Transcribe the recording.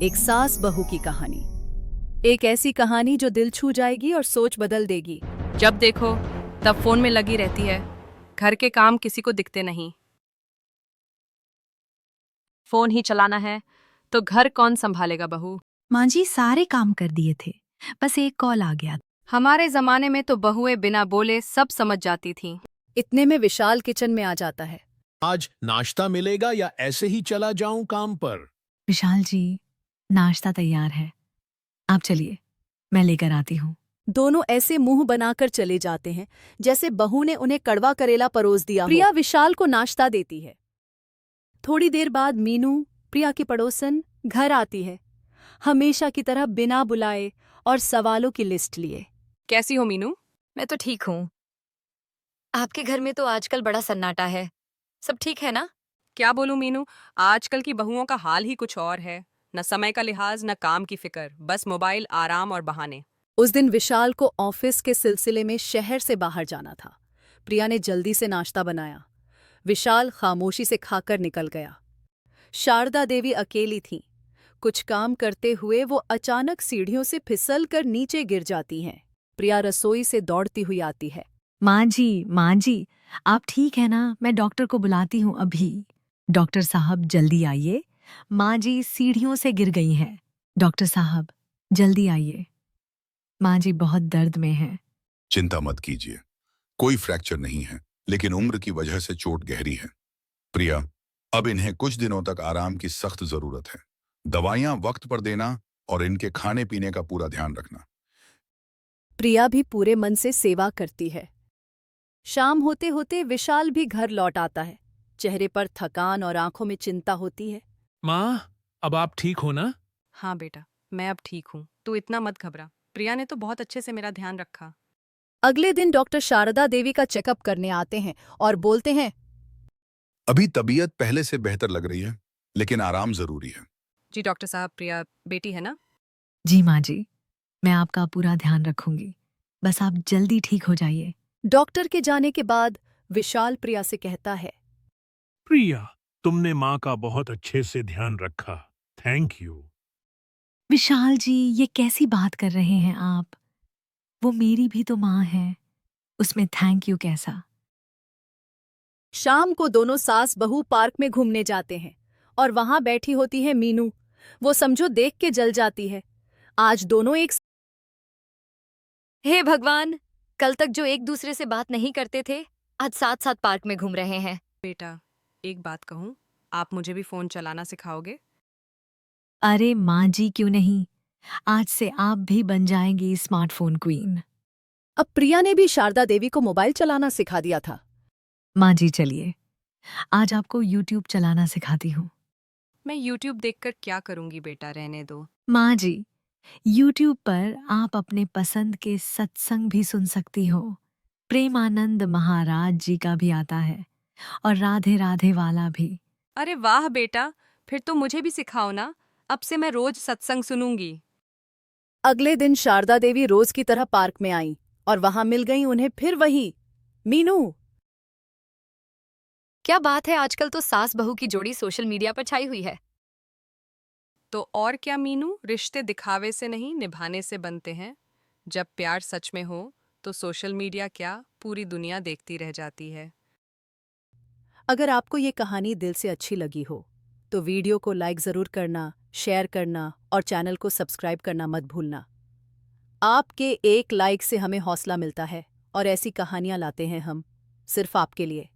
एक सास बहू की कहानी। एक ऐसी कहानी जो दिल छू जाएगी और सोच बदल देगी। जब देखो तब फोन में लगी रहती है, घर के काम किसी को दिखते नहीं। फोन ही चलाना है तो घर कौन संभालेगा बहू। माँ जी सारे काम कर दिए थे, बस एक कॉल आ गया। हमारे जमाने में तो बहुएं बिना बोले सब समझ जाती थीं। इतने में विशाल किचन में आ जाता है। आज नाश्ता मिलेगा या ऐसे ही चला जाऊं काम पर? विशाल जी, नाश्ता तैयार है, आप चलिए, मैं लेकर आती हूँ। दोनों ऐसे मुंह बनाकर चले जाते हैं जैसे बहू ने उन्हें कड़वा करेला परोस दिया हो। प्रिया विशाल को नाश्ता देती है। थोड़ी देर बाद मीनू, प्रिया की पड़ोसन, घर आती है, हमेशा की तरह बिना बुलाए और सवालों की लिस्ट लिए। कैसी हो मीनू? मैं तो ठीक हूँ। आपके घर में तो आजकल बड़ा सन्नाटा है, सब ठीक है ना? क्या बोलूं मीनू, आजकल की बहुओं का हाल ही कुछ और है। न समय का लिहाज न काम की फिक्र, बस मोबाइल, आराम और बहाने। उस दिन विशाल को ऑफिस के सिलसिले में शहर से बाहर जाना था। प्रिया ने जल्दी से नाश्ता बनाया। विशाल खामोशी से खाकर निकल गया। शारदा देवी अकेली थीं। कुछ काम करते हुए वो अचानक सीढ़ियों से फिसल कर नीचे गिर जाती हैं। प्रिया रसोई से दौड़ती हुई आती है। माँ जी, आप ठीक है ना? मैं डॉक्टर को बुलाती हूँ अभी। डॉक्टर साहब जल्दी आइए, माँ जी सीढ़ियों से गिर गई हैं। डॉक्टर साहब जल्दी आइए, माँ जी बहुत दर्द में हैं। चिंता मत कीजिए, कोई फ्रैक्चर नहीं है, लेकिन उम्र की वजह से चोट गहरी है। प्रिया, अब इन्हें कुछ दिनों तक आराम की सख्त जरूरत है। दवाइयां वक्त पर देना और इनके खाने पीने का पूरा ध्यान रखना। प्रिया भी पूरे मन से सेवा करती है। शाम होते होते विशाल भी घर लौट आता है। चेहरे पर थकान और आंखों में चिंता होती है। माँ, अब आप ठीक हो ना? हाँ बेटा, मैं अब ठीक हूँ, तू इतना मत घबरा। प्रिया ने तो बहुत अच्छे से मेरा ध्यान रखा। अगले दिन डॉक्टर शारदा देवी का चेकअप करने आते हैं और बोलते हैं, अभी तबीयत पहले से बेहतर लग रही है, लेकिन आराम जरूरी है। जी डॉक्टर साहब, प्रिया बेटी है ना? जी माँ जी, मैं आपका पूरा ध्यान रखूंगी, बस आप जल्दी ठीक हो जाइए। डॉक्टर के जाने के बाद विशाल प्रिया से कहता है, प्रिया, तुमने माँ का बहुत अच्छे से ध्यान रखा। Thank you. विशाल जी, ये कैसी बात कर रहे हैं आप? वो मेरी भी तो माँ है, उसमें थैंक यू कैसा? शाम को दोनों सास बहू पार्क में घूमने जाते हैं और वहां बैठी होती है मीनू। वो समझो देख के जल जाती है। आज दोनों एक हे भगवान, कल तक जो एक दूसरे से बात नहीं करते थे, आज साथ साथ पार्क में घूम रहे हैं। बेटा, एक बात कहूँ, आप मुझे भी फोन चलाना सिखाओगे? अरे माँ जी क्यों नहीं, आज से आप भी बन जाएंगी स्मार्टफोन क्वीन। अब प्रिया ने भी शारदा देवी को मोबाइल चलाना सिखा दिया था। माँ जी चलिए, आज आपको YouTube चलाना सिखाती हूँ। मैं YouTube देखकर क्या करूंगी बेटा, रहने दो। माँ जी, YouTube पर आप अपने पसंद के सत्संग भी सुन सकती हो। प्रेमानंद महाराज जी का भी आता है और राधे राधे वाला भी। अरे वाह बेटा, फिर तो मुझे भी सिखाओ ना। अब से मैं रोज सत्संग सुनूंगी। अगले दिन शारदा देवी रोज की तरह पार्क में आईं और वहां मिल गई उन्हें फिर वही मीनू। क्या बात है, आजकल तो सास बहू की जोड़ी सोशल मीडिया पर छाई हुई है। तो और क्या मीनू, रिश्ते दिखावे से नहीं निभाने से बनते हैं। जब प्यार सच में हो तो सोशल मीडिया क्या, पूरी दुनिया देखती रह जाती है। अगर आपको ये कहानी दिल से अच्छी लगी हो तो वीडियो को लाइक ज़रूर करना, शेयर करना और चैनल को सब्सक्राइब करना मत भूलना। आपके एक लाइक से हमें हौसला मिलता है और ऐसी कहानियां लाते हैं हम सिर्फ आपके लिए।